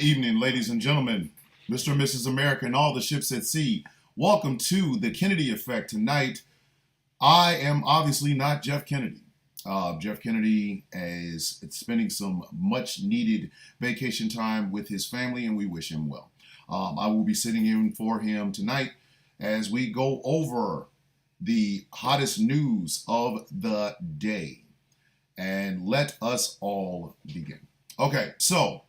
evening, ladies and gentlemen, Mr. and Mrs. America, and all the ships at sea. Welcome to the Kennedy Effect tonight. I am obviously not Jeff Kennedy. Jeff Kennedy is spending some much-needed vacation time with his family, and we wish him well. I will be sitting in for him tonight as we go over the hottest news of the day. And let us all begin. Okay, so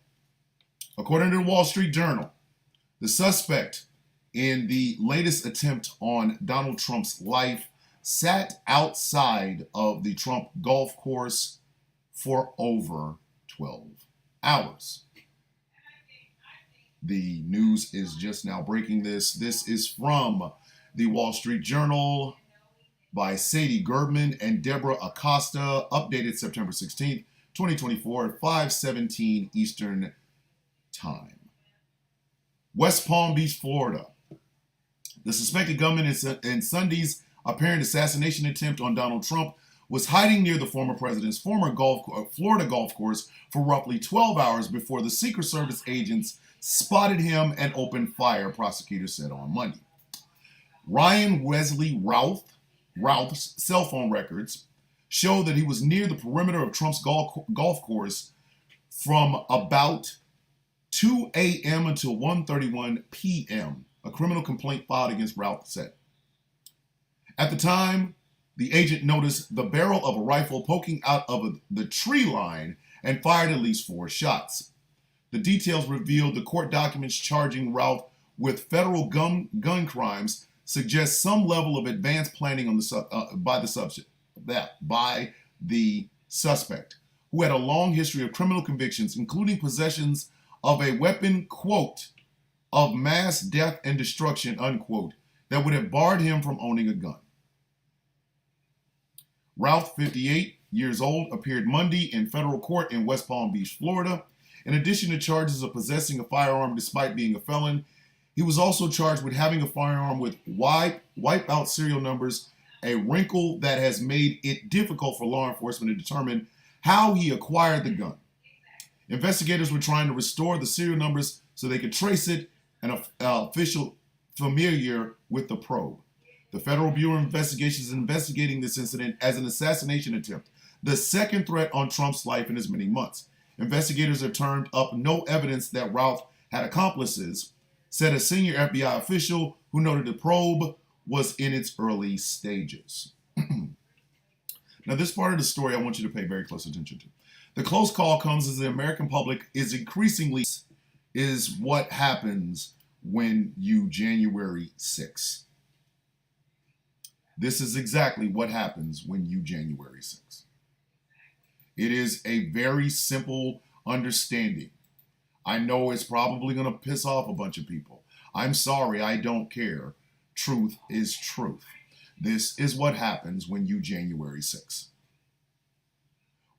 according to the Wall Street Journal, the suspect in the latest attempt on Donald Trump's life sat outside of the Trump golf course for over 12 hours. The news is just now breaking this. This is from the Wall Street Journal by Sadie Gerbman and Deborah Acosta, updated September 16th, 2024 at 5:17 Eastern Time. West Palm Beach, Florida. The suspected gunman in Sunday's apparent assassination attempt on Donald Trump was hiding near the former president's former Florida golf course for roughly 12 hours before the Secret Service agents spotted him and opened fire, prosecutors said on Monday. Ryan Wesley Routh's cell phone records show that he was near the perimeter of Trump's golf course from about 2 a.m. until 1:31 p.m., a criminal complaint filed against Routh said. At the time, the agent noticed the barrel of a rifle poking out of the tree line and fired at least 4 shots. The details revealed the court documents charging Routh with federal gun crimes suggest some level of advanced planning on by the suspect, who had a long history of criminal convictions, including possessions of a weapon, quote, of mass death and destruction, unquote, that would have barred him from owning a gun. Routh, 58 years old, appeared Monday in federal court in West Palm Beach, Florida. In addition to charges of possessing a firearm despite being a felon, he was also charged with having a firearm with wipe-out serial numbers, a wrinkle that has made it difficult for law enforcement to determine how he acquired the gun. Investigators were trying to restore the serial numbers so they could trace it, an official familiar with the probe. The Federal Bureau of Investigation is investigating this incident as an assassination attempt, the second threat on Trump's life in as many months. Investigators have turned up no evidence that Routh had accomplices, said a senior FBI official who noted the probe was in its early stages. Now, this part of the story I want you to pay very close attention to. The close call comes as the American public is what happens when you January 6. This is exactly what happens when you January 6. It is a very simple understanding. I know it's probably going to piss off a bunch of people. I'm sorry, I don't care. Truth is truth. This is what happens when you January 6.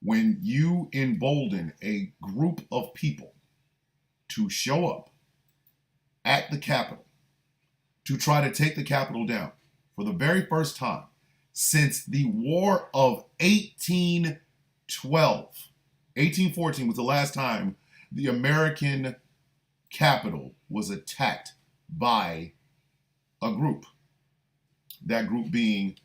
When you embolden a group of people to show up at the Capitol to try to take the Capitol down for the very first time since the War of 1812. 1814 was the last time the American Capitol was attacked by a group. That group being,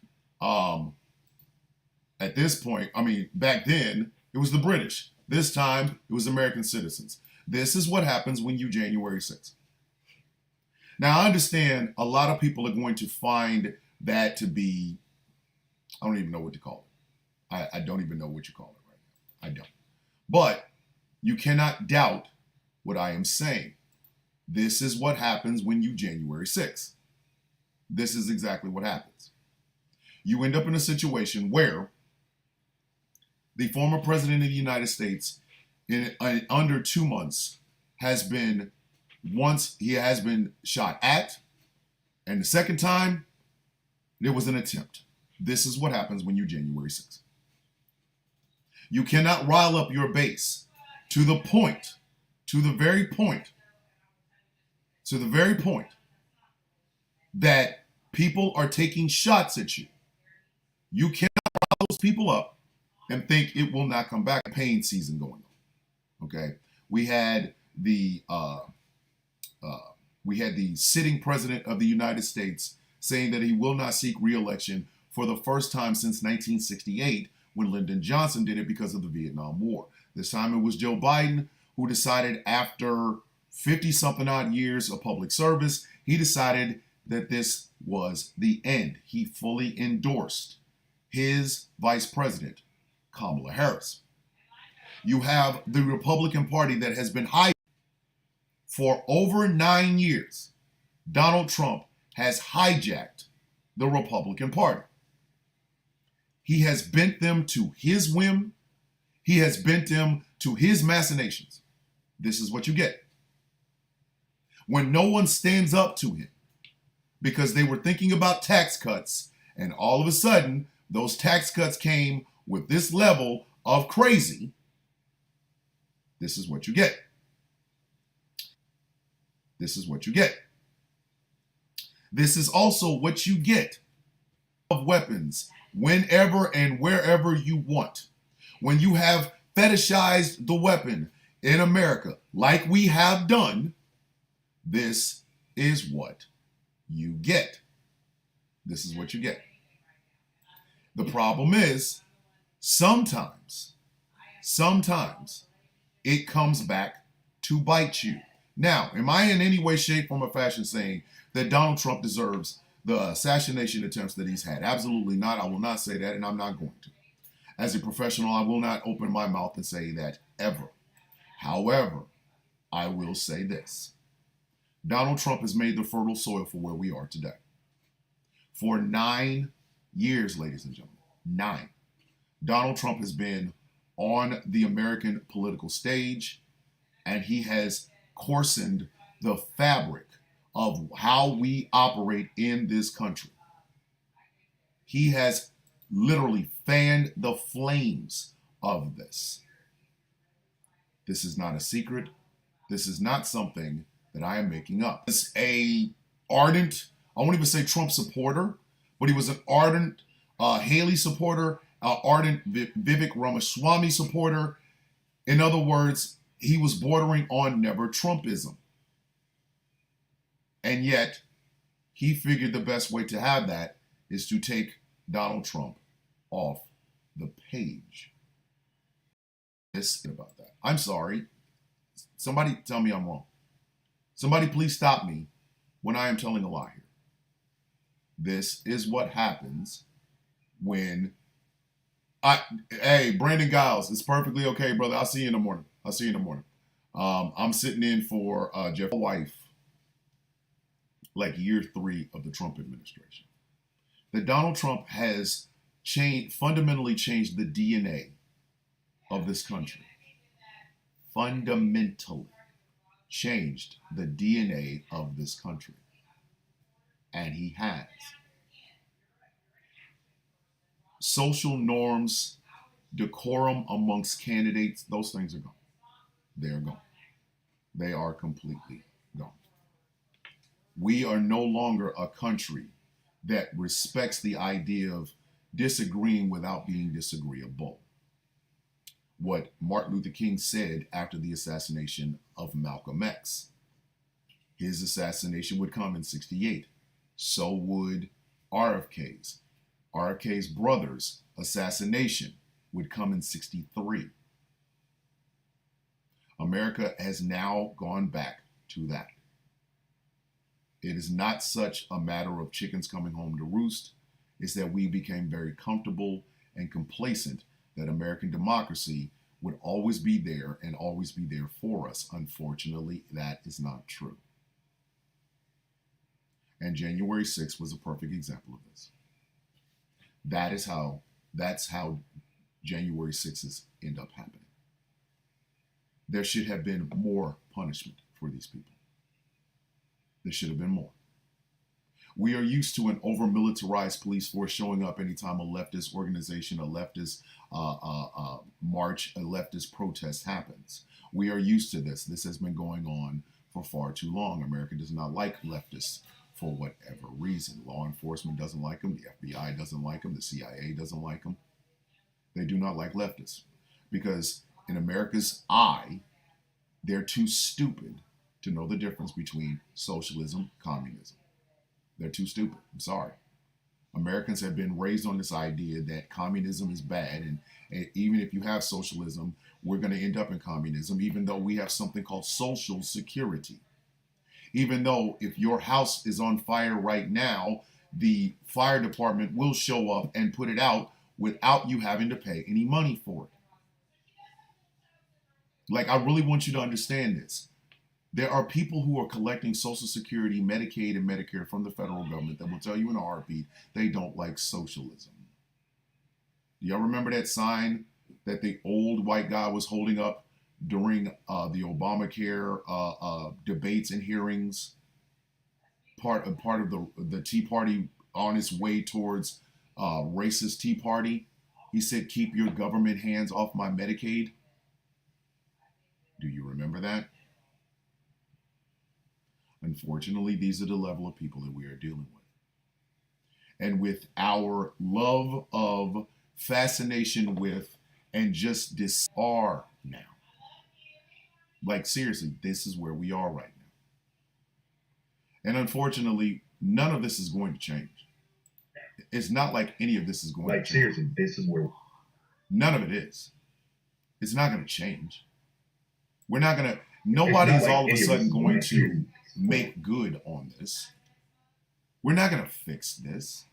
at this point, back then, it was the British. This time, it was American citizens. This is what happens when you January 6th. Now, I understand a lot of people are going to find that to be, I don't even know what to call it. I don't even know what you call it right now. I don't. But you cannot doubt what I am saying. This is what happens when you January 6th. This is exactly what happens. You end up in a situation where the former president of the United States, in under 2 months, has been shot at, and the second time, there was an attempt. This is what happens when you January 6th. You cannot rile up your base to the very point that people are taking shots at you. You cannot rile those people up and think it will not come back. Campaign season going on. Okay. We had the we had the sitting president of the United States saying that he will not seek re-election for the first time since 1968, when Lyndon Johnson did it because of the Vietnam War. This time it was Joe Biden who decided, after 50-something odd years of public service, he decided that this was the end. He fully endorsed his vice president, Kamala Harris. You have the Republican Party that has been hiding for over 9 years. Donald Trump has hijacked the Republican Party. He has bent them to his whim. He has bent them to his machinations. This is what you get. When no one stands up to him because they were thinking about tax cuts, and all of a sudden those tax cuts came with this level of crazy, this is what you get. This is what you get. This is also what you get of weapons whenever and wherever you want. When you have fetishized the weapon in America, like we have done, this is what you get. This is what you get. The problem is, sometimes it comes back to bite you. Now, am I in any way, shape, form, or fashion saying that Donald Trump deserves the assassination attempts that he's had? Absolutely not. I will not say that, and I'm not going to. As a professional, I will not open my mouth and say that ever. However, I will say this. Donald Trump has made the fertile soil for where we are today. For 9 years, ladies and gentlemen, 9, Donald Trump has been on the American political stage, and he has coarsened the fabric of how we operate in this country. He has literally fanned the flames of this. This is not a secret. This is not something that I am making up. He's a ardent, I won't even say Trump supporter, but he was an ardent Haley supporter, ardent Vivek Ramaswamy supporter. In other words, he was bordering on never Trumpism. And yet, he figured the best way to have that is to take Donald Trump off the page. About that. I'm sorry. Somebody tell me I'm wrong. Somebody please stop me when I am telling a lie here. This is what happens when hey, Brandon Giles, it's perfectly okay, brother. I'll see you in the morning. I'm sitting in for Jeff's wife, like year 3 of the Trump administration. That Donald Trump has fundamentally changed the DNA of this country. Fundamentally changed the DNA of this country. And he has. Social norms, decorum amongst candidates, those things are gone. They're gone. They are completely gone. We are no longer a country that respects the idea of disagreeing without being disagreeable. What Martin Luther King said after the assassination of Malcolm X. His assassination would come in 1968. So would RFK's. RFK's brother's assassination would come in 1963. America has now gone back to that. It is not such a matter of chickens coming home to roost. It's that we became very comfortable and complacent that American democracy would always be there and always be there for us. Unfortunately, that is not true. And January 6th was a perfect example of this. That's how January 6th end up happening. There should have been more punishment for these people. There should have been more. We are used to an over-militarized police force showing up anytime a leftist organization, a leftist march, a leftist protest happens. We are used to this. This has been going on for far too long. America does not like leftists for whatever reason. Law enforcement doesn't like them. The FBI doesn't like them. The CIA doesn't like them. They do not like leftists because in America's eye, They're too stupid to know the difference between socialism, communism. They're too stupid. I'm sorry. Americans have been raised on this idea that communism is bad, and even if you have socialism, we're going to end up in communism, even though we have something called social security. Even though if your house is on fire right now, the fire department will show up and put it out without you having to pay any money for it. Like, I really want you to understand this. There are people who are collecting Social Security, Medicaid, and Medicare from the federal government that will tell you in a heartbeat they don't like socialism. Do y'all remember that sign that the old white guy was holding up during the Obamacare debates and hearings? Part of the Tea Party on its way towards racist Tea Party. He said, "Keep your government hands off my Medicaid." Do you remember that? Unfortunately, these are the level of people that we are dealing with. And with our love of, fascination with, and just are now. Like, seriously, this is where we are right now. And unfortunately, none of this is going to change. It's not like any of this is going to change. Like, seriously, this is where... None of it is. It's not going to change. We're not going to... Nobody is all of a sudden going to make good on this. We're not going to fix this.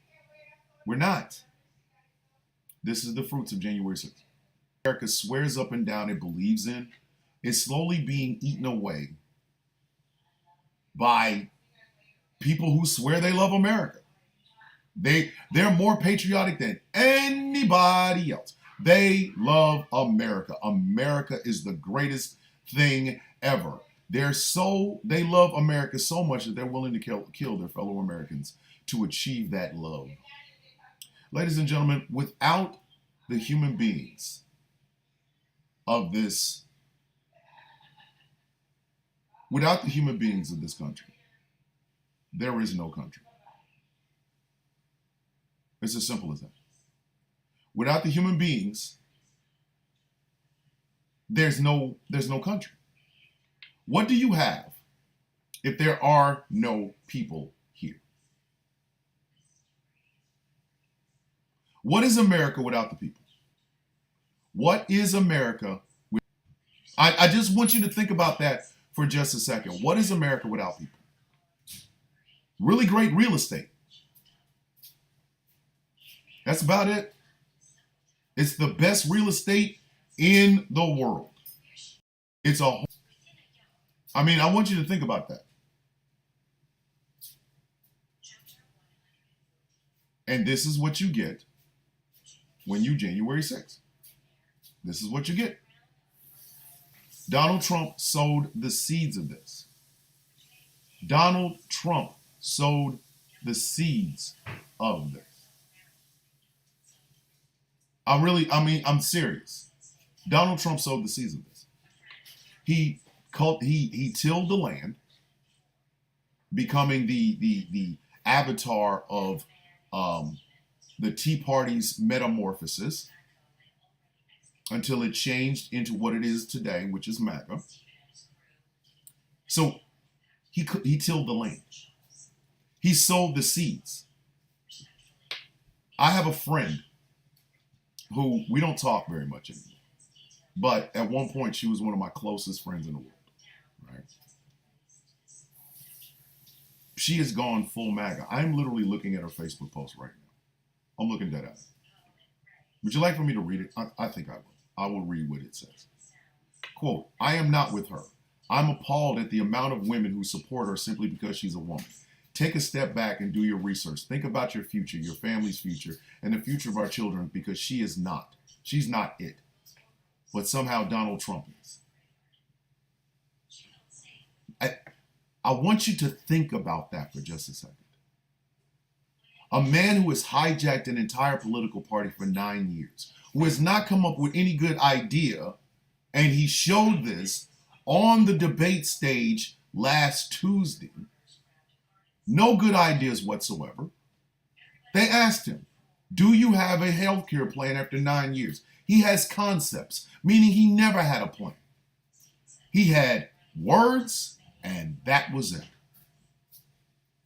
We're not. This is the fruits of January 6th. America swears up and down it believes in is slowly being eaten away by people who swear they love America. They're more patriotic than anybody else. They love America. America is the greatest thing ever. They love America so much that they're willing to kill their fellow Americans to achieve that love. Ladies and gentlemen, without the human beings of this, without the human beings of this country, there is no country. It's as simple as that. Without the human beings, there's no country. What do you have if there are no people here? What is America without the people? What is America? I just want you to think about that for just a second. What is America without people? Really great real estate. That's about it. It's the best real estate in the world. I want you to think about that. And this is what you get when you January 6th. This is what you get. Donald Trump sowed the seeds of this. Donald Trump sowed the seeds of this. I'm serious. Donald Trump sowed the seeds of this. He tilled the land, becoming the avatar of the Tea Party's metamorphosis until it changed into what it is today, which is MAGA. So he tilled the land. He sowed the seeds. I have a friend who we don't talk very much anymore, but at one point she was one of my closest friends in the world. Right? She has gone full MAGA. I'm literally looking at her Facebook post right now. I'm looking dead at it. Would you like for me to read it? I think I will. I will read what it says. Quote, "I am not with her. I'm appalled at the amount of women who support her simply because she's a woman. Take a step back and do your research. Think about your future, your family's future, and the future of our children, because she is not. She's not it. But somehow Donald Trump is." I want you to think about that for just a second. A man who has hijacked an entire political party for 9 years, who has not come up with any good idea, and he showed this on the debate stage last Tuesday. No good ideas whatsoever. They asked him, "Do you have a healthcare plan after 9 years?" He has concepts, meaning he never had a plan. He had words, and that was it.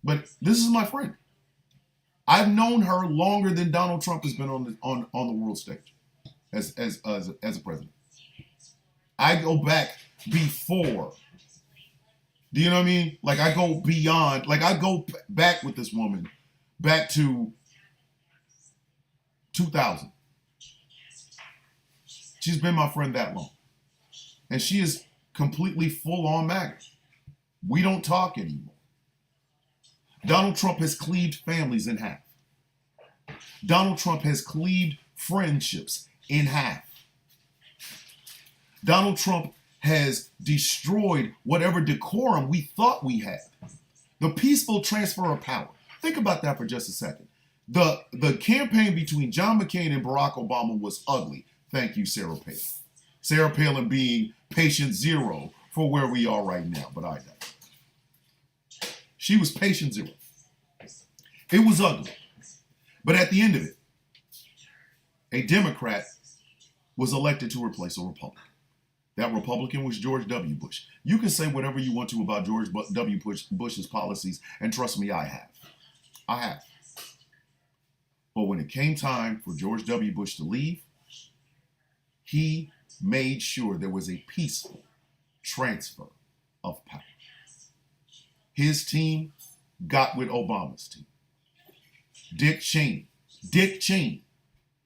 But this is my friend. I've known her longer than Donald Trump has been on the world stage as a president. I go back before. Do you know what I mean? Like, I go beyond. Like, I go back with this woman back to 2000. She's been my friend that long. And she is completely full on MAGA. We don't talk anymore. Donald Trump has cleaved families in half. Donald Trump has cleaved friendships in half. Donald Trump has destroyed whatever decorum we thought we had. The peaceful transfer of power. Think about that for just a second. The campaign between John McCain and Barack Obama was ugly. Thank you, Sarah Palin. Sarah Palin being patient zero for where we are right now, but I don't. She was patient zero. It was ugly. But at the end of it, a Democrat was elected to replace a Republican. That Republican was George W. Bush. You can say whatever you want to about George W. Bush's policies, and trust me, I have. I have. But when it came time for George W. Bush to leave, he made sure there was a peaceful transfer of power. His team got with Obama's team. Dick Cheney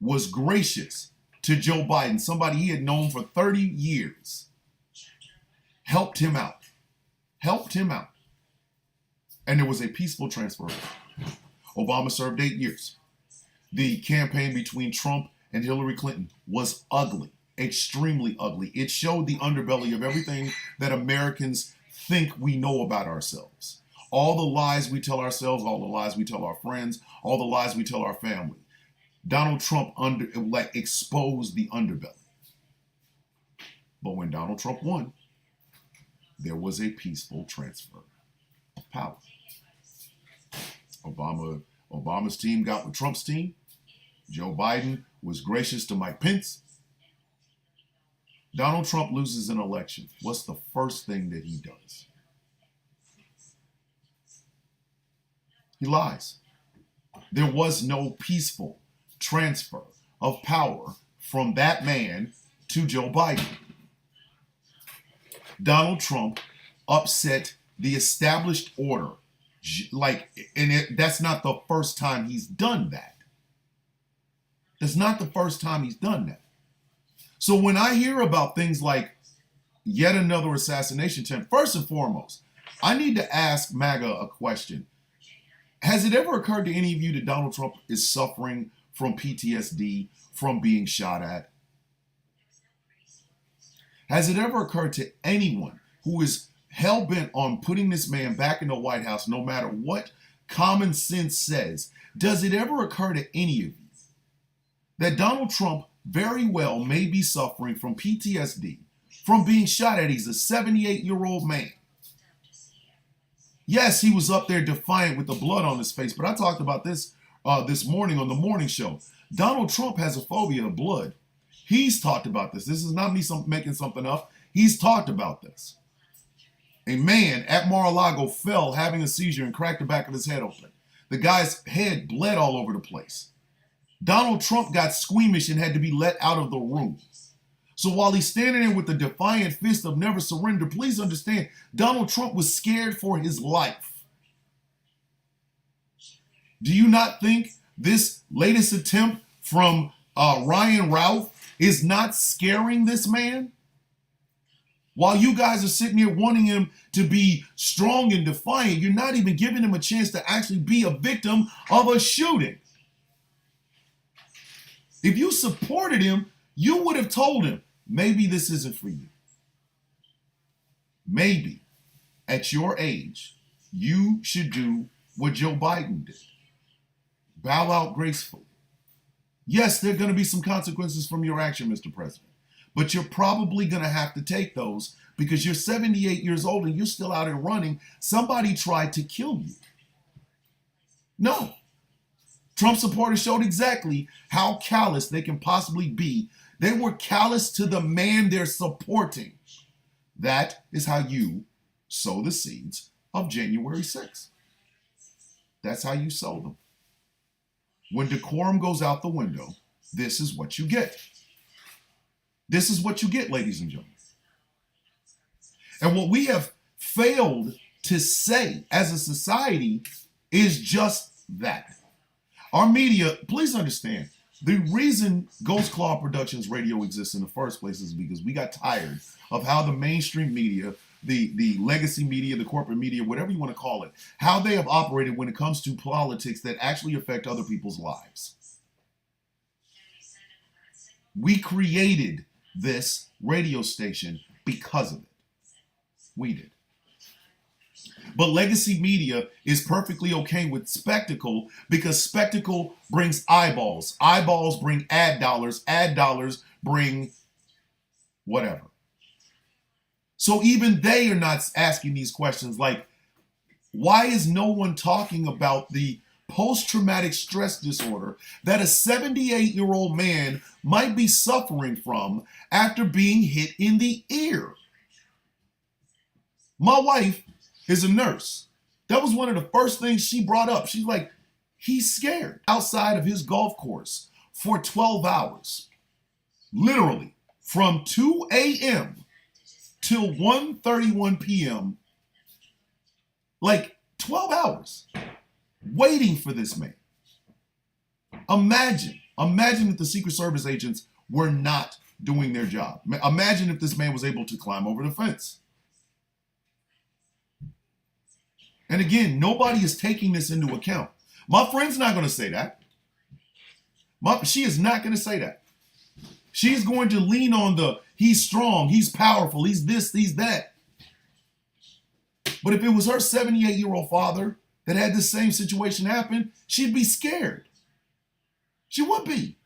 was gracious to Joe Biden, somebody he had known for 30 years. Helped him out. And there was a peaceful transfer. Obama served 8 years. The campaign between Trump and Hillary Clinton was ugly, extremely ugly. It showed the underbelly of everything that Americans think we know about ourselves. All the lies we tell ourselves, all the lies we tell our friends, all the lies we tell our family. Donald Trump exposed the underbelly. But when Donald Trump won, there was a peaceful transfer of power. Obama's team got with Trump's team. Joe Biden was gracious to Mike Pence. Donald Trump loses an election. What's the first thing that he does? He lies. There was no peaceful transfer of power from that man to Joe Biden. Donald Trump upset the established order. That's not the first time he's done that. That's not the first time he's done that. So when I hear about things like yet another assassination attempt, first and foremost, I need to ask MAGA a question. Has it ever occurred to any of you that Donald Trump is suffering from PTSD from being shot at? Has it ever occurred to anyone who is hell-bent on putting this man back in the White House, no matter what common sense says, does it ever occur to any of you that Donald Trump very well may be suffering from PTSD from being shot at? He's a 78-year-old man. Yes, he was up there defiant with the blood on his face, but I talked about this this morning on the morning show. Donald Trump has a phobia of blood. He's talked about this. This is not me making something up. He's talked about this. A man at Mar-a-Lago fell having a seizure and cracked the back of his head open. The guy's head bled all over the place. Donald Trump got squeamish and had to be let out of the room. So while he's standing there with the defiant fist of never surrender, please understand, Donald Trump was scared for his life. Do you not think this latest attempt from Ryan Ralph is not scaring this man? While you guys are sitting here wanting him to be strong and defiant, you're not even giving him a chance to actually be a victim of a shooting. If you supported him, you would have told him, maybe this isn't for you. Maybe at your age, you should do what Joe Biden did. Bow out gracefully. Yes, there are going to be some consequences from your action, Mr. President, but you're probably going to have to take those because you're 78 years old and you're still out and running. Somebody tried to kill you. No. Trump supporters showed exactly how callous they can possibly be. They were callous to the man they're supporting. That is how you sow the seeds of January 6th. That's how you sow them. When decorum goes out the window, this is what you get. This is what you get, ladies and gentlemen. And what we have failed to say as a society is just that. Our media, please understand, the reason Ghost Claw Productions Radio exists in the first place is because we got tired of how the mainstream media, the legacy media, the corporate media, whatever you want to call it, how they have operated when it comes to politics that actually affect other people's lives. We created this radio station because of it. We did. But legacy media is perfectly okay with spectacle because spectacle brings eyeballs. Eyeballs bring ad dollars bring whatever. So even they are not asking these questions like, why is no one talking about the post-traumatic stress disorder that a 78-year-old man might be suffering from after being hit in the ear? My wife is a nurse. That was one of the first things she brought up. She's like, he's scared outside of his golf course for 12 hours. Literally, from 2 a.m. till 1:31 p.m. Like 12 hours waiting for this man. Imagine if the Secret Service agents were not doing their job. Imagine if this man was able to climb over the fence. And again, nobody is taking this into account. My friend's not going to say that. She is not going to say that. She's going to lean on the, he's strong, he's powerful, he's this, he's that. But if it was her 78-year-old father that had this same situation happen, she'd be scared. She would be.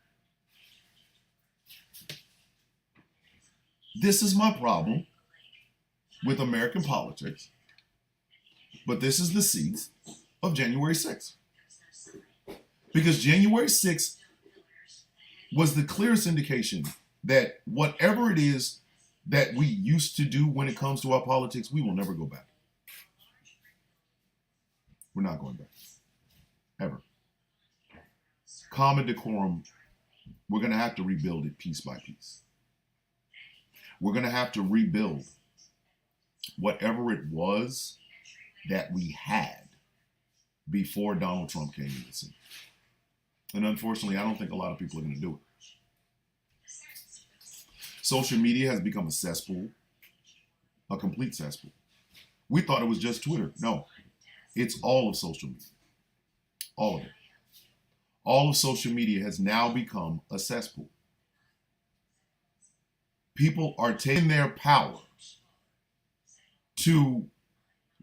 This is my problem with American politics. But this is the seeds of January 6th. Because January 6th was the clearest indication that whatever it is that we used to do when it comes to our politics, we will never go back. We're not going back. Ever. Common decorum, we're going to have to rebuild it piece by piece. We're going to have to rebuild whatever it was that we had before Donald Trump came into the scene. And unfortunately, I don't think a lot of people are going to do it. Social media has become a cesspool, a complete cesspool. We thought it was just Twitter. No, it's all of social media. All of it. All of social media has now become a cesspool. People are taking their power to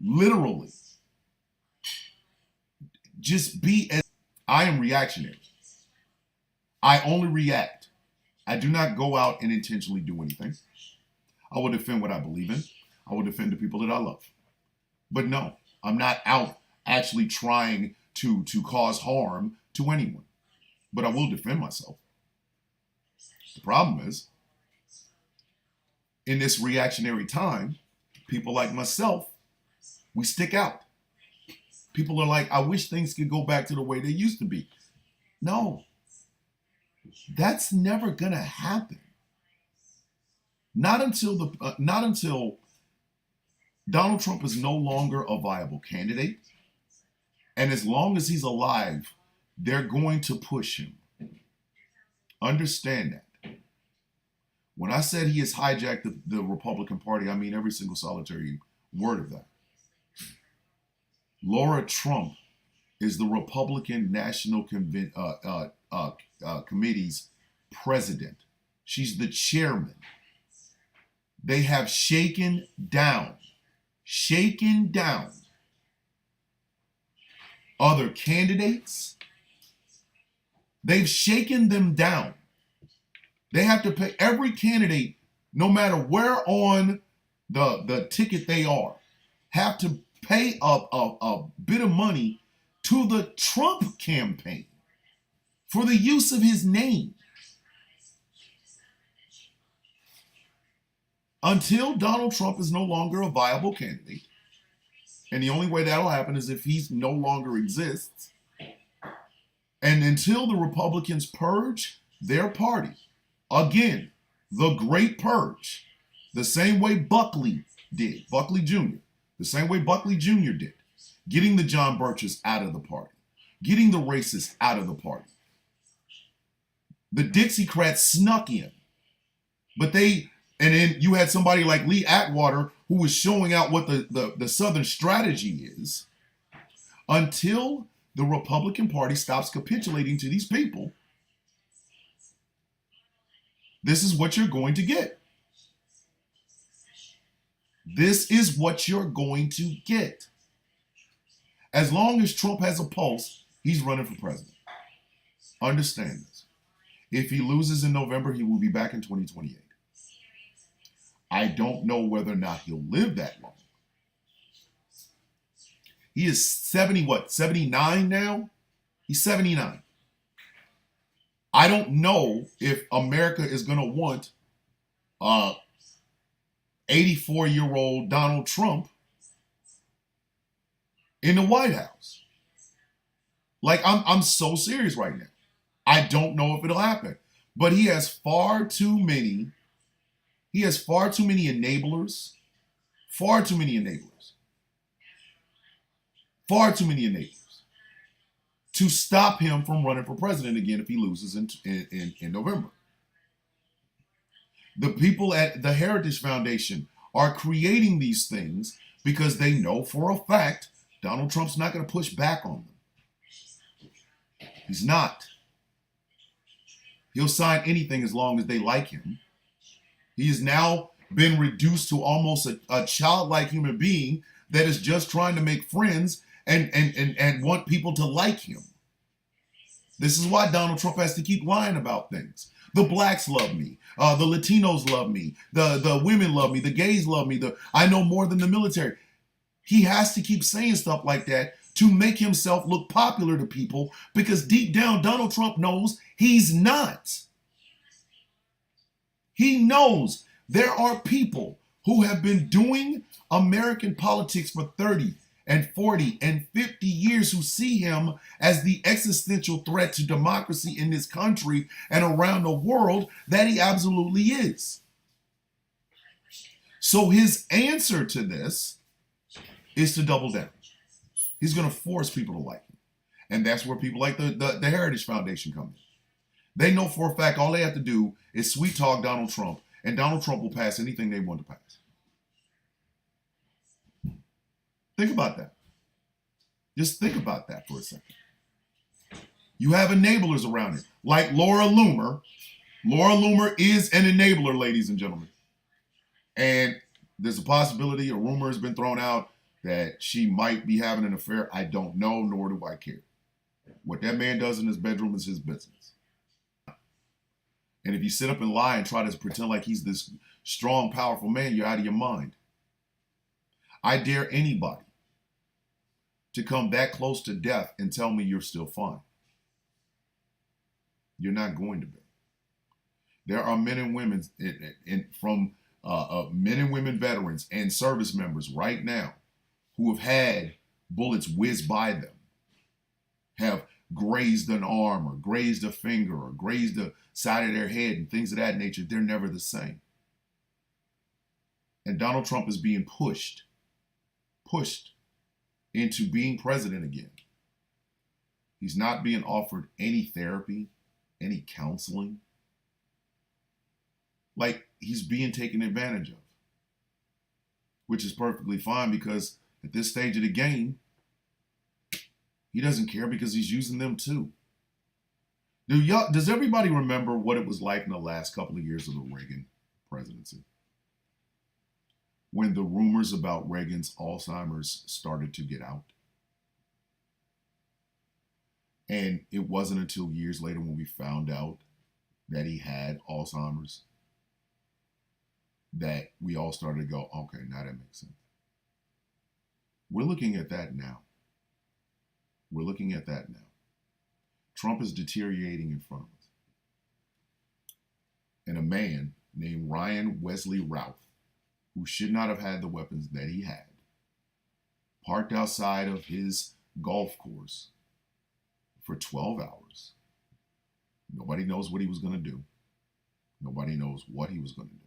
literally just be as I am reactionary. I only react. I do not go out and intentionally do anything. I will defend what I believe in. I will defend the people that I love. But no, I'm not out actually trying to cause harm to anyone. But I will defend myself. The problem is, in this reactionary time, people like myself, we stick out. People are like, I wish things could go back to the way they used to be. No, that's never gonna happen. Not until Donald Trump is no longer a viable candidate, and as long as he's alive, they're going to push him. Understand that. When I said he has hijacked the Republican Party, I mean every single solitary word of that. Laura Trump is the Republican National Committee's president. She's the chairman. They have shaken down other candidates. They've shaken them down. They have to pay every candidate, no matter where on the ticket they are, have to pay a bit of money to the Trump campaign for the use of his name. until Donald Trump is no longer a viable candidate. And the only way that'll happen is if he's no longer exists. And until the Republicans purge their party, again, the great purge, the same way Buckley did, Buckley Jr., the same way Buckley Jr. did, getting the John Birches out of the party, getting the racists out of the party. The Dixiecrats snuck in, but and then you had somebody like Lee Atwater who was showing out what the Southern strategy is. Until the Republican Party stops capitulating to these people, this is what you're going to get. This is what you're going to get. As long as Trump has a pulse, he's running for president. Understand this. If he loses in November, he will be back in 2028. I don't know whether or not he'll live that long. He is 79 now? He's 79. I don't know if America is going to want 84-year-old Donald Trump in the White House. Like, I'm so serious right now. I don't know if it'll happen. But he has far too many enablers. Far too many enablers to stop him from running for president again if he loses in November. The people at the Heritage Foundation are creating these things because they know for a fact Donald Trump's not going to push back on them. He's not. He'll sign anything as long as they like him. He has now been reduced to almost a childlike human being that is just trying to make friends and want people to like him. This is why Donald Trump has to keep lying about things. The blacks love me. The Latinos love me. The women love me. The gays love me. I know more than the military. He has to keep saying stuff like that to make himself look popular to people, because deep down, Donald Trump knows he's not. He knows there are people who have been doing American politics for 30 and 40 and 50 years who see him as the existential threat to democracy in this country and around the world that he absolutely is. So his answer to this is to double down. He's going to force people to like him. And that's where people like the Heritage Foundation come in. They know for a fact all they have to do is sweet talk Donald Trump, and Donald Trump will pass anything they want to pass. Think about that. Just think about that for a second. You have enablers around it, like Laura Loomer. Laura Loomer is an enabler, ladies and gentlemen. And there's a possibility, a rumor has been thrown out that she might be having an affair. I don't know, nor do I care. What that man does in his bedroom is his business. And if you sit up and lie and try to pretend like he's this strong, powerful man, you're out of your mind. I dare anybody to come that close to death and tell me you're still fine. You're not going to be. There are men and women from men and women veterans and service members right now who have had bullets whiz by them, have grazed an arm or grazed a finger or grazed the side of their head and things of that nature. They're never the same. And Donald Trump is being pushed into being president again. He's not being offered any therapy, any counseling. Like, he's being taken advantage of, which is perfectly fine, because at this stage of the game, he doesn't care, because he's using them too. Does everybody remember what it was like in the last couple of years of the Reagan presidency? When the rumors about Reagan's Alzheimer's started to get out. And it wasn't until years later when we found out that he had Alzheimer's that we all started to go, okay, now that makes sense. We're looking at that now. Trump is deteriorating in front of us. And a man named Ryan Wesley Routh who should not have had the weapons that he had, parked outside of his golf course for 12 hours. Nobody knows what he was going to do. Nobody knows what he was going to do.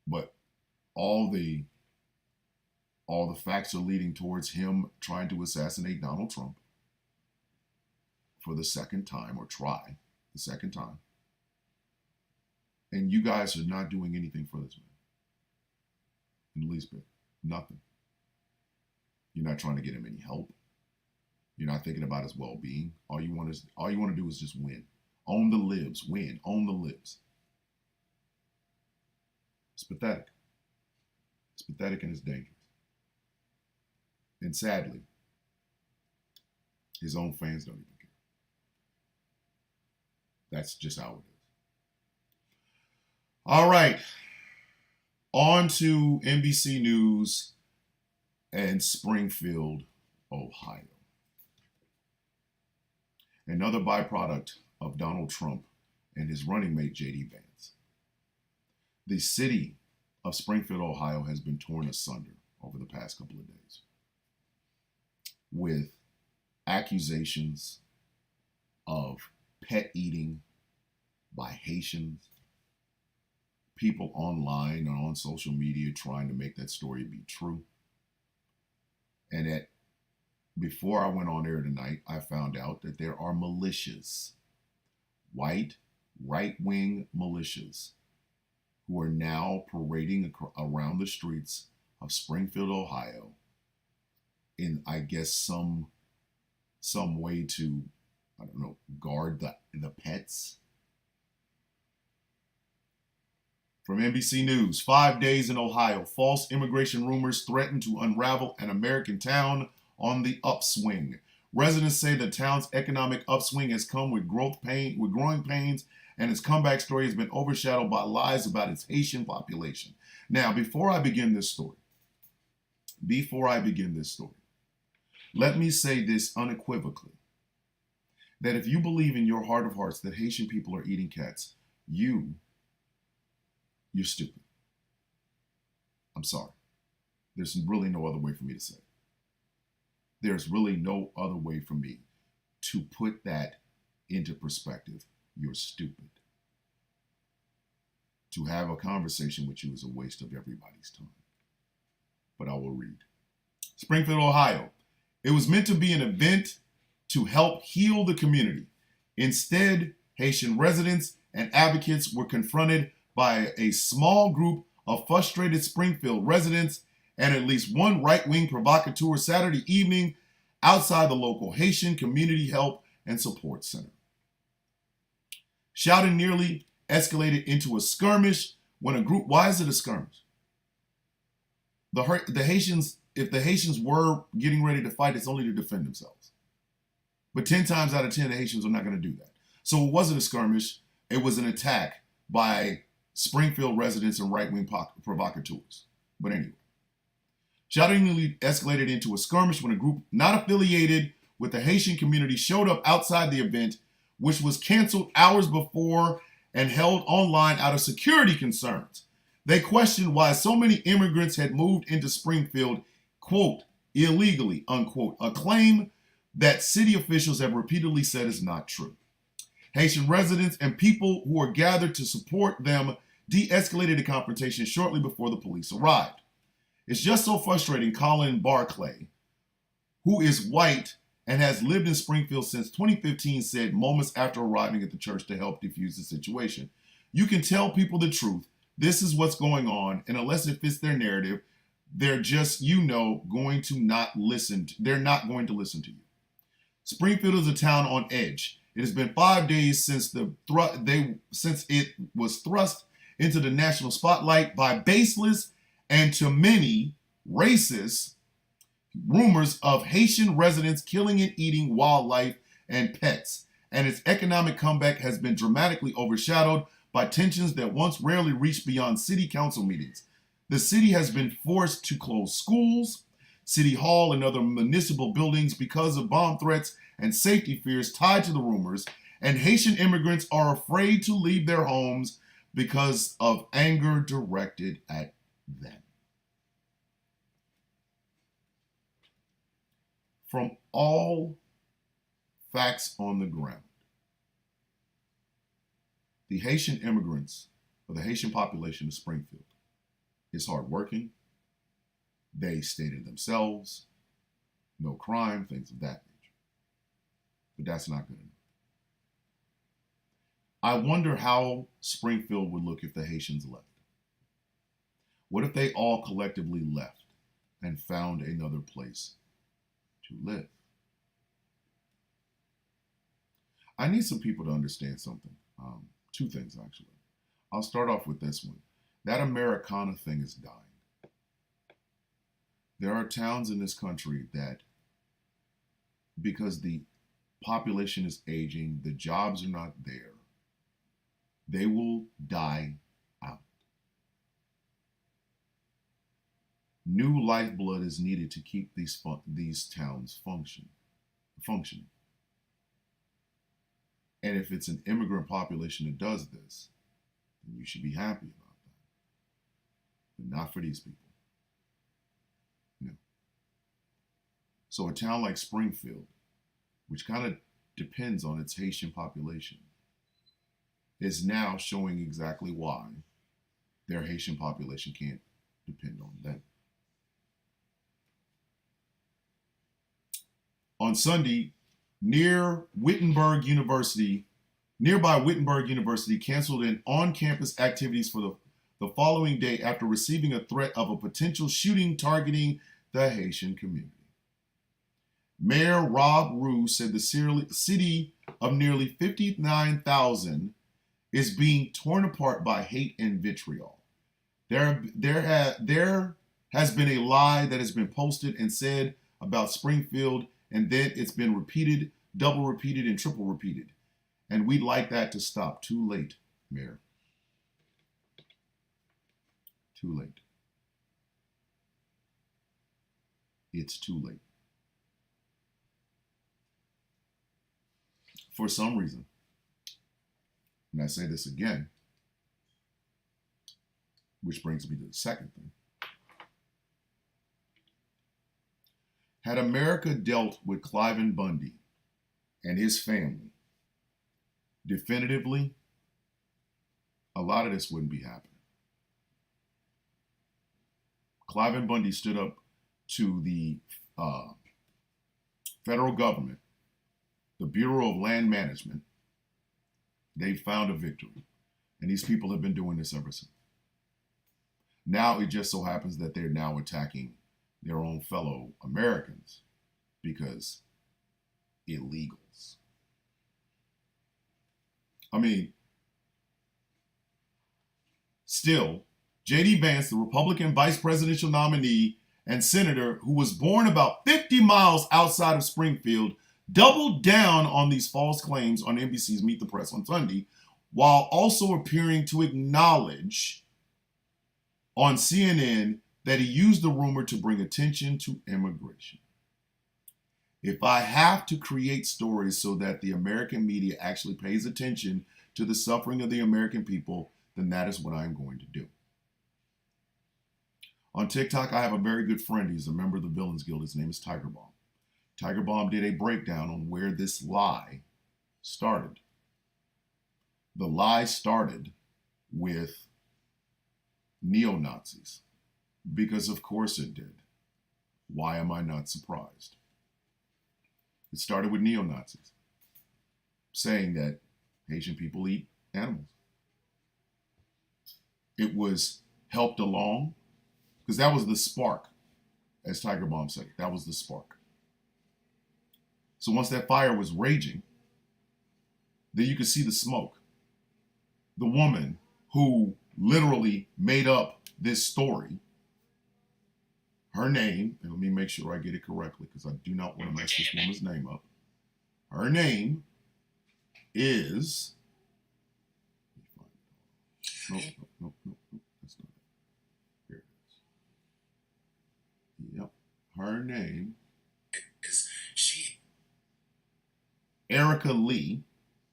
But all the facts are leading towards him trying to assassinate Donald Trump for the second time, or try the second time. And you guys are not doing anything for this man. In the least bit. Nothing. You're not trying to get him any help. You're not thinking about his well-being. All you want to do is just win. Own the libs. Win. Own the libs. It's pathetic. It's pathetic and it's dangerous. And sadly, his own fans don't even care. That's just how it is. All right. On to NBC News and Springfield, Ohio. Another byproduct of Donald Trump and his running mate, J.D. Vance. The city of Springfield, Ohio has been torn asunder over the past couple of days with accusations of pet eating by Haitians, people online and on social media trying to make that story be true. And before I went on air tonight, I found out that there are militias, white, right-wing militias, who are now parading around the streets of Springfield, Ohio, in, I guess, some way to, I don't know, guard the pets. From NBC News, 5 days in Ohio, false immigration rumors threaten to unravel an American town on the upswing. Residents say the town's economic upswing has come with growing pains, and its comeback story has been overshadowed by lies about its Haitian population. Now, before I begin this story, let me say this unequivocally, that if you believe in your heart of hearts that Haitian people are eating cats, you're stupid. I'm sorry. There's really no other way for me to say it. There's really no other way for me to put that into perspective. You're stupid. To have a conversation with you is a waste of everybody's time. But I will read. Springfield, Ohio. It was meant to be an event to help heal the community. Instead, Haitian residents and advocates were confronted by a small group of frustrated Springfield residents and at least one right-wing provocateur Saturday evening outside the local Haitian Community Help and Support Center. Shouting nearly escalated into a skirmish when a group, why is it a skirmish? The Haitians, if the Haitians were getting ready to fight, it's only to defend themselves. But 10 times out of 10, the Haitians are not going to do that. So it wasn't a skirmish, it was an attack by Springfield residents and right-wing provocateurs. But anyway, shouting nearly escalated into a skirmish when a group not affiliated with the Haitian community showed up outside the event, which was canceled hours before and held online out of security concerns. They questioned why so many immigrants had moved into Springfield, quote, illegally, unquote, a claim that city officials have repeatedly said is not true. Haitian residents and people who were gathered to support them de-escalated the confrontation shortly before the police arrived. It's just so frustrating, Colin Barclay, who is white and has lived in Springfield since 2015, said moments after arriving at the church to help defuse the situation. You can tell people the truth. This is what's going on, and unless it fits their narrative, they're just, going to not listen. They're not going to listen to you. Springfield is a town on edge. It has been 5 days since it was thrust into the national spotlight by baseless and, to many, racist rumors of Haitian residents killing and eating wildlife and pets, and its economic comeback has been dramatically overshadowed by tensions that once rarely reached beyond city council meetings. The city has been forced to close schools, city hall, and other municipal buildings because of bomb threats and safety fears tied to the rumors, and Haitian immigrants are afraid to leave their homes because of anger directed at them. From all facts on the ground, the Haitian immigrants, or the Haitian population of Springfield, is hardworking. They stated themselves, no crime, things of that nature. But that's not good enough. I wonder how Springfield would look if the Haitians left. What if they all collectively left and found another place to live? I need some people to understand something. Two things, actually. I'll start off with this one. That Americana thing is dying. There are towns in this country that, because the population is aging, the jobs are not there, they will die out. New lifeblood is needed to keep these towns functioning. And if it's an immigrant population that does this, then you should be happy about that. But not for these people. No. So a town like Springfield, which kind of depends on its Haitian population, is now showing exactly why their Haitian population can't depend on them. On Sunday, nearby Wittenberg University canceled an on-campus activities for the following day after receiving a threat of a potential shooting targeting the Haitian community. Mayor Rob Roux said the city of nearly 59,000 is being torn apart by hate and vitriol. There has been a lie that has been posted and said about Springfield, and then it's been repeated, double repeated, and triple repeated. And we'd like that to stop. Too late, Mayor. Too late. It's too late. For some reason, and I say this again, which brings me to the second thing. Had America dealt with Cliven Bundy and his family definitively, a lot of this wouldn't be happening. Cliven Bundy stood up to the federal government, the Bureau of Land Management. They found a victory. And these people have been doing this ever since. Now it just so happens that they're now attacking their own fellow Americans because illegals. I mean, still, J.D. Vance, the Republican vice presidential nominee and senator who was born about 50 miles outside of Springfield, doubled down on these false claims on NBC's Meet the Press on Sunday, while also appearing to acknowledge on CNN that he used the rumor to bring attention to immigration. If I have to create stories so that the American media actually pays attention to the suffering of the American people, then that is what I'm going to do. On TikTok, I have a very good friend. He's a member of the Villains Guild. His name is Tiger Bomb. Tiger Bomb did a breakdown on where this lie started. The lie started with neo-Nazis, because of course it did. Why am I not surprised? It started with neo-Nazis saying that Haitian people eat animals. It was helped along, because that was the spark, as Tiger Bomb said. That was the spark. So once that fire was raging, then you could see the smoke. The woman who literally made up this story, her name, and let me make sure I get it correctly because I do not want to mess this woman's name up. Her name is, nope, that's not it. Here it is. Yep, her name is Erica Lee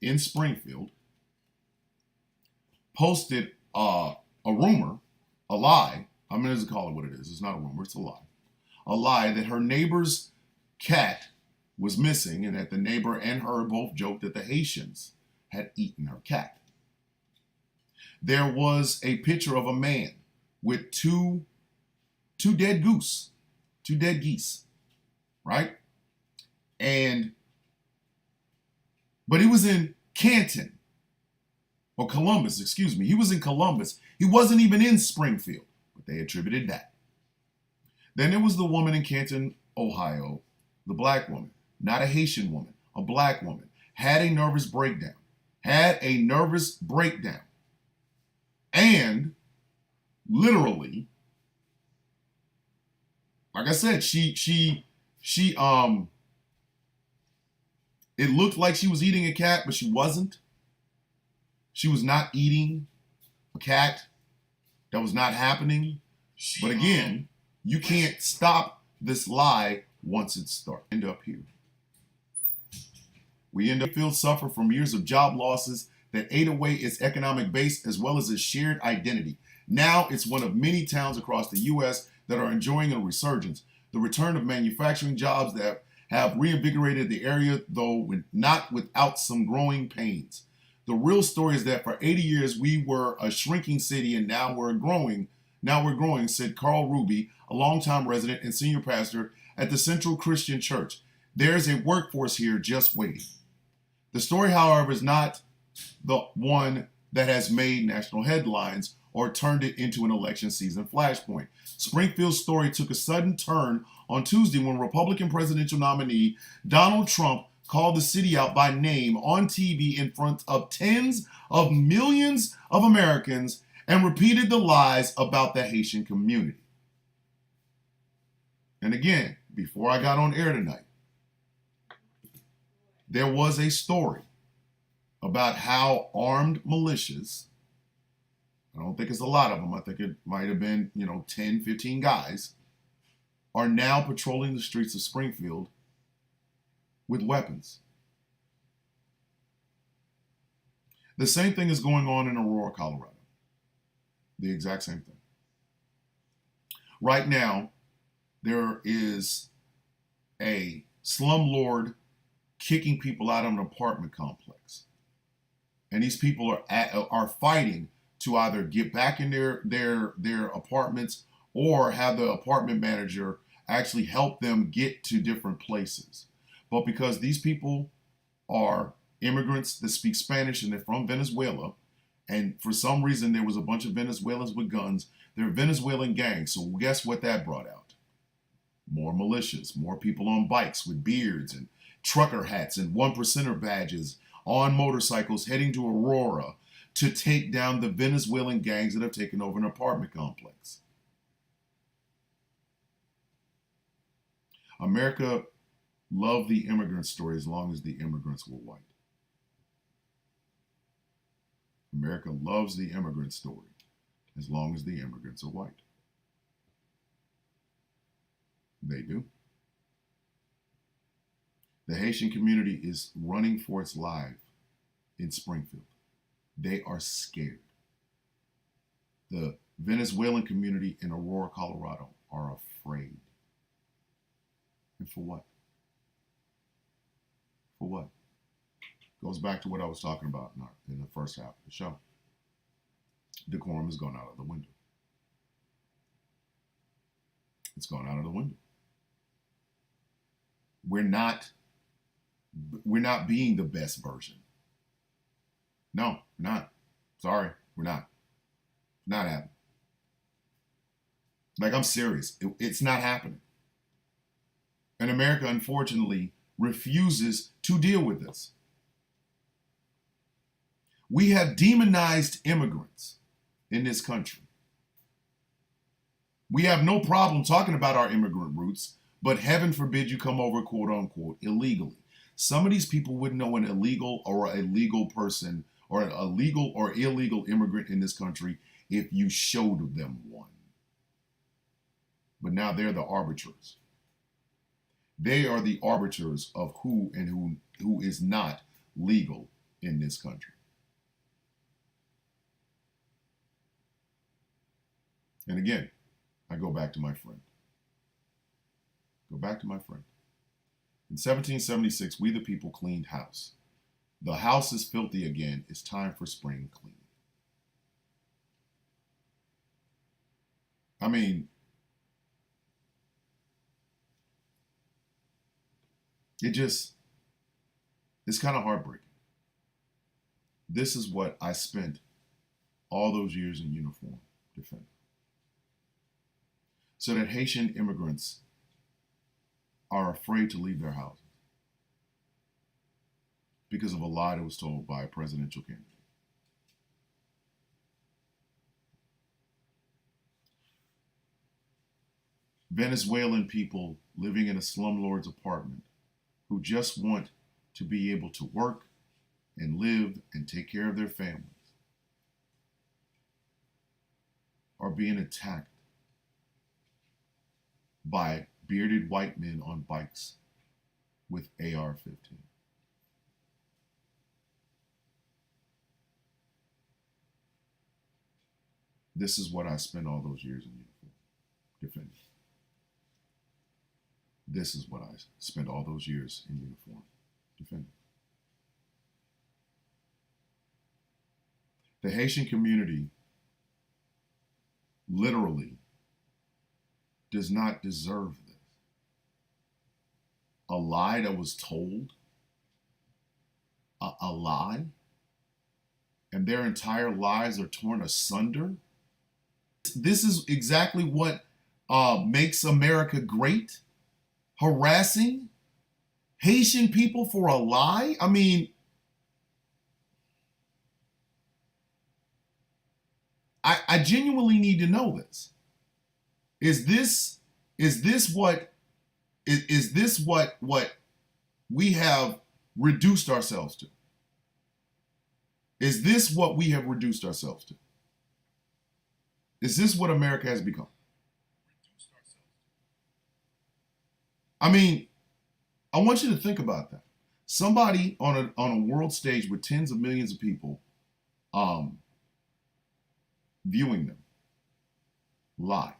in Springfield. posted a rumor, a lie. I'm going to call it what it is. It's not a rumor, it's a lie. A lie that her neighbor's cat was missing and that the neighbor and her both joked that the Haitians had eaten her cat. There was a picture of a man with two dead geese, right? But he was in Canton, or Columbus, excuse me. He was in Columbus. He wasn't even in Springfield, but they attributed that. Then there was the woman in Canton, Ohio, the black woman, not a Haitian woman, a black woman, had a nervous breakdown. And literally, like I said, it looked like she was eating a cat, but she wasn't. She was not eating a cat. That was not happening. But again, you can't stop this lie once it starts. End up here. Field suffer from years of job losses that ate away its economic base as well as its shared identity. Now it's one of many towns across the U.S. that are enjoying a resurgence. The return of manufacturing jobs that have reinvigorated the area, though not without some growing pains. The real story is that for 80 years we were a shrinking city and now we're growing, said Carl Ruby, a longtime resident and senior pastor at the Central Christian Church. There's a workforce here just waiting. The story, however, is not the one that has made national headlines or turned it into an election season flashpoint. Springfield's story took a sudden turn on Tuesday when Republican presidential nominee Donald Trump called the city out by name on TV in front of tens of millions of Americans and repeated the lies about the Haitian community. And again, before I got on air tonight, there was a story about how armed militias, I don't think it's a lot of them, I think it might have been, 10, 15 guys, are now patrolling the streets of Springfield with weapons. The same thing is going on in Aurora, Colorado. The exact same thing. Right now, there is a slumlord kicking people out of an apartment complex. And these people are fighting to either get back in their apartments or have the apartment manager actually help them get to different places. But because these people are immigrants that speak Spanish and they're from Venezuela, and for some reason there was a bunch of Venezuelans with guns, they're Venezuelan gangs. So guess what that brought out? More militias, more people on bikes with beards and trucker hats and 1%er badges on motorcycles heading to Aurora to take down the Venezuelan gangs that have taken over an apartment complex. America loved the immigrant story as long as the immigrants were white. America loves the immigrant story as long as the immigrants are white. They do. The Haitian community is running for its life in Springfield. They are scared. The Venezuelan community in Aurora, Colorado are afraid. And for what? For what? Goes back to what I was talking about in the first half of the show. Decorum has gone out of the window. It's gone out of the window. We're not being the best version. No, we're not. Sorry, we're not. Not happening. Like, I'm serious. It's not happening. And America, unfortunately, refuses to deal with this. We have demonized immigrants in this country. We have no problem talking about our immigrant roots, but heaven forbid you come over, quote unquote, illegally. Some of these people wouldn't know an illegal or a legal person or a legal or illegal immigrant in this country if you showed them one. But now they're the arbiters. They are the arbiters of who and who is not legal in this country. And again, I go back to my friend. Go back to my friend. In 1776, we the people cleaned house. The house is filthy again. It's time for spring cleaning. I mean, it's kind of heartbreaking. This is what I spent all those years in uniform defending. So that Haitian immigrants are afraid to leave their houses because of a lie that was told by a presidential candidate. Venezuelan people living in a slumlord's apartment who just want to be able to work and live and take care of their families are being attacked by bearded white men on bikes with AR-15. This is what I spent all those years in uniform defending. This is what I spent all those years in uniform defending. The Haitian community literally does not deserve this. A lie that was told, a lie, and their entire lives are torn asunder. This is exactly what makes America great. Harassing Haitian people for a lie? I mean, I genuinely need to know this. Is this what we have reduced ourselves to? Is this what we have reduced ourselves to? Is this what America has become? I mean, I want you to think about that. Somebody on a world stage with tens of millions of people viewing them lied.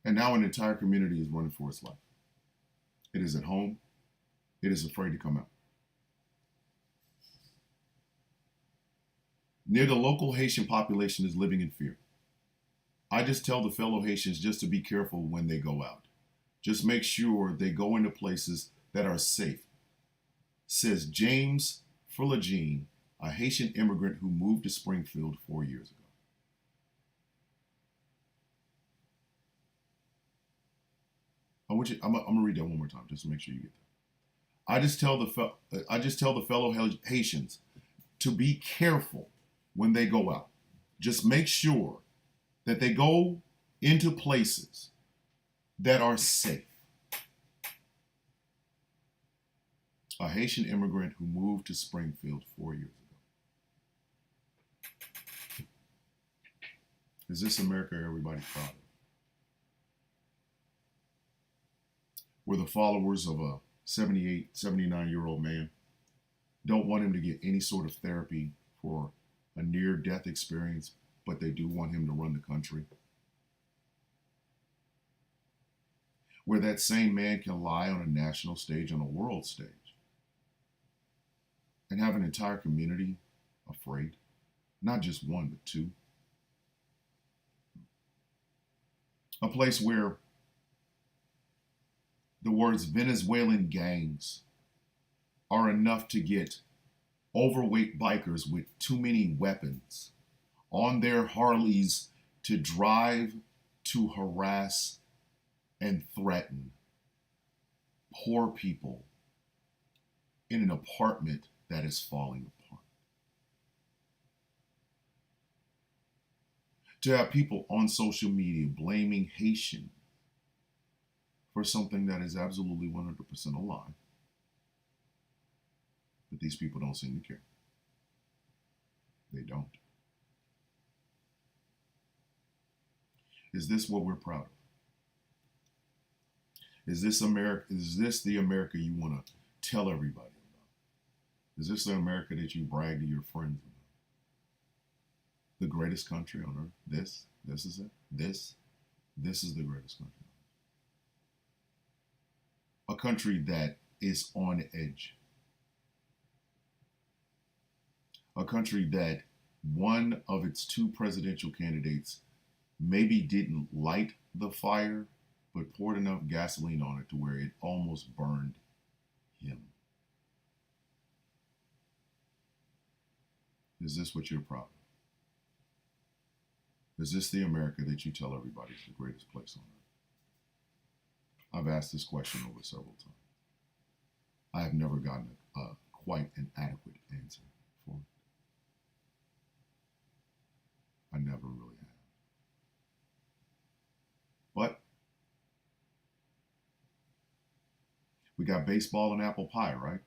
And now an entire community is running for its life. It is at home. It is afraid to come out. Near the local Haitian population is living in fear. I just tell the fellow Haitians just to be careful when they go out. Just make sure they go into places that are safe, says James Fulagine, a Haitian immigrant who moved to Springfield 4 years ago. I'm gonna read that one more time just to make sure you get that. I just tell the fellow Haitians to be careful when they go out. Just make sure that they go into places that are safe. A Haitian immigrant who moved to Springfield 4 years ago. Is this America everybody's proud of? We're the followers of a 78, 79-year-old man. Don't want him to get any sort of therapy for a near-death experience, but they do want him to run the country. Where that same man can lie on a national stage, on a world stage, and have an entire community afraid. Not just one, but two. A place where the words Venezuelan gangs are enough to get overweight bikers with too many weapons on their Harleys to drive, to harass, and threaten poor people in an apartment that is falling apart. To have people on social media blaming Haitian for something that is absolutely 100% a lie. But these people don't seem to care. They don't. Is this what we're proud of? Is this America? Is this the America you want to tell everybody about? Is this the America that you brag to your friends about? The greatest country on earth. This is it. This is the greatest country. A country that is on edge. A country that one of its two presidential candidates maybe didn't light the fire, but poured enough gasoline on it to where it almost burned him. Is this what you're proud of? Is this the America that you tell everybody is the greatest place on earth? I've asked this question over several times. I have never gotten quite an adequate answer for it. I never really have. But we got baseball and apple pie, right?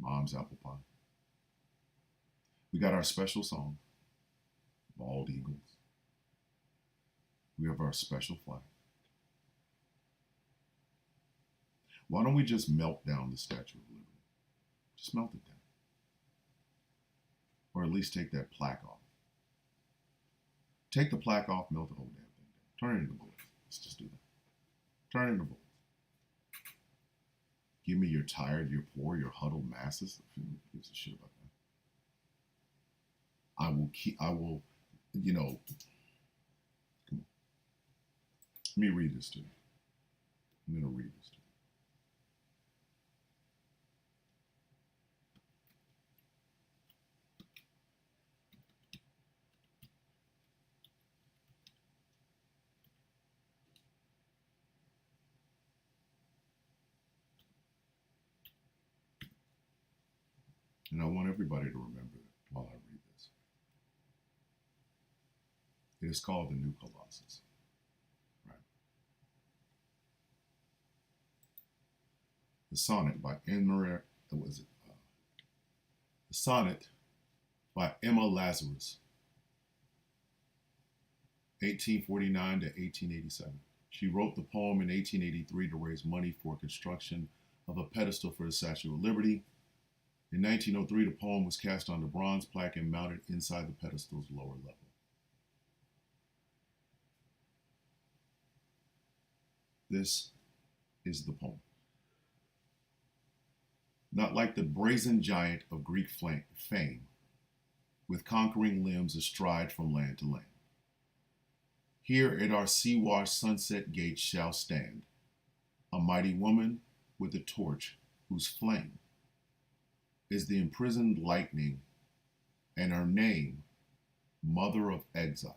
Mom's apple pie. We got our special song, Bald Eagles. We have our special flag. Why don't we just melt down the Statue of Liberty? Just melt it down. Or at least take that plaque off. Take the plaque off, melt the whole damn thing down. Turn it into bullets. Let's just do that. Turn it into bullets. Give me your tired, your poor, your huddled masses. Who gives a shit about that? I will, you know, come on. Let me read this to you. I'm going to read this to you. And I want everybody to remember it while I read this. It is called The New Colossus. Right? The sonnet by Emma, the sonnet by Emma Lazarus, 1849 to 1887. She wrote the poem in 1883 to raise money for construction of a pedestal for the Statue of Liberty. In 1903, the poem was cast on the bronze plaque and mounted inside the pedestal's lower level. This is the poem. Not like the brazen giant of Greek fame, with conquering limbs astride from land to land. Here at our sea-washed sunset gates shall stand a mighty woman with a torch whose flame is the imprisoned lightning, and her name, Mother of Exiles.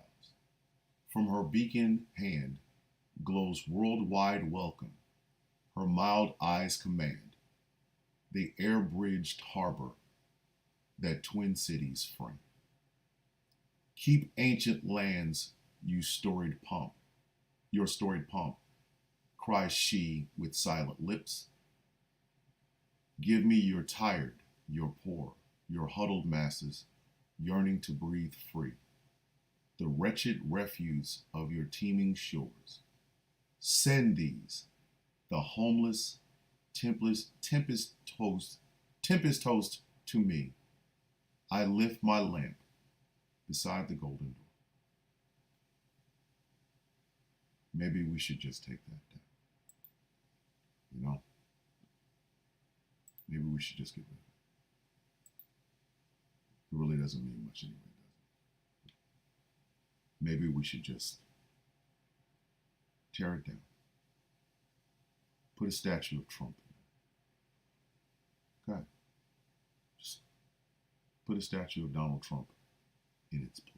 From her beacon hand glows worldwide welcome. Her mild eyes command the air-bridged harbor that twin cities frame. Keep ancient lands, your storied pomp, cries she with silent lips. Give me your tired, your poor, your huddled masses, yearning to breathe free, the wretched refuse of your teeming shores. Send these, the homeless, tempest toast to me. I lift my lamp beside the golden door. Maybe we should just take that down. You know? Maybe we should just get rid of it. It really doesn't mean much anyway, does it? Maybe we should just tear it down. Put a statue of Trump in there. Okay. Just put a statue of Donald Trump in its place.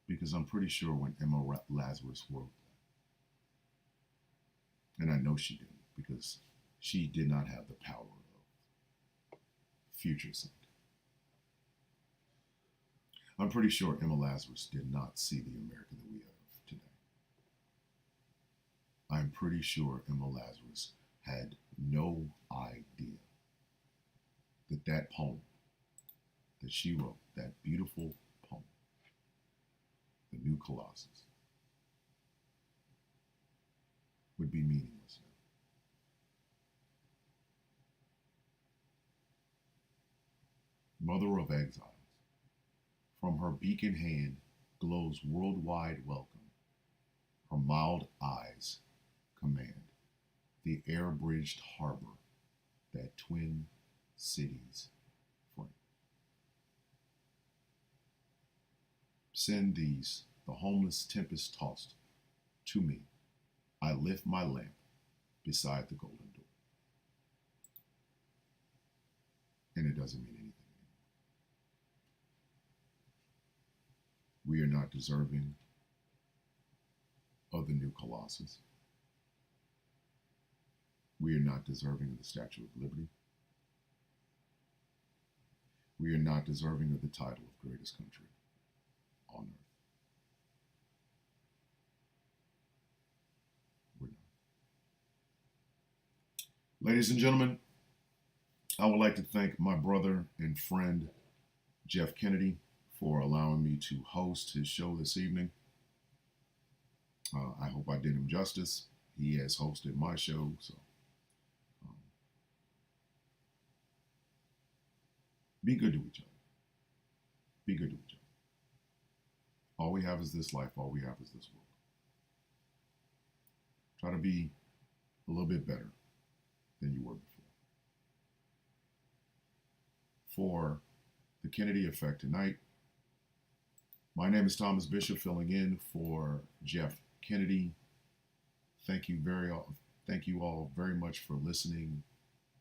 Because I'm pretty sure when Emma Lazarus wrote that, and I know she didn't, because she did not have the power of future sight. I'm pretty sure Emma Lazarus did not see the America that we have today. I'm pretty sure Emma Lazarus had no idea that that poem that she wrote, that beautiful poem, The New Colossus, would be meaningless now. Mother of Exiles. From her beacon hand glows worldwide welcome. Her mild eyes command the air-bridged harbor that twin cities frame. Send these, the homeless tempest tossed, to me. I lift my lamp beside the golden door. And it doesn't mean anything anymore. We are not deserving of the new Colossus. We are not deserving of the Statue of Liberty. We are not deserving of the title of greatest country on earth. We're not. Ladies and gentlemen, I would like to thank my brother and friend, Jeff Kennedy, for allowing me to host his show this evening. I hope I did him justice. He has hosted my show, so be good to each other. Be good to each other. All we have is this life. All we have is this world. Try to be a little bit better than you were before. For the Kennedy Effect tonight, my name is Thomas Bishop, filling in for Jeff Kennedy. Thank you all very much for listening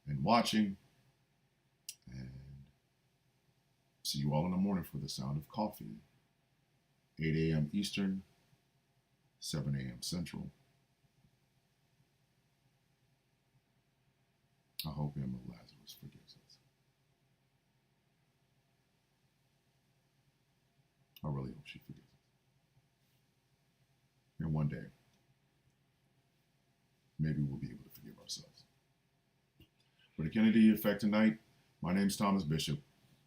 and watching. And see you all in the morning for the sound of coffee. 8 a.m. Eastern, 7 a.m. Central. I hope Emma Lazarus forgives us. I really hope she forgives us. And one day, maybe we'll be able to forgive ourselves. For the Kennedy Effect tonight, my name's Thomas Bishop.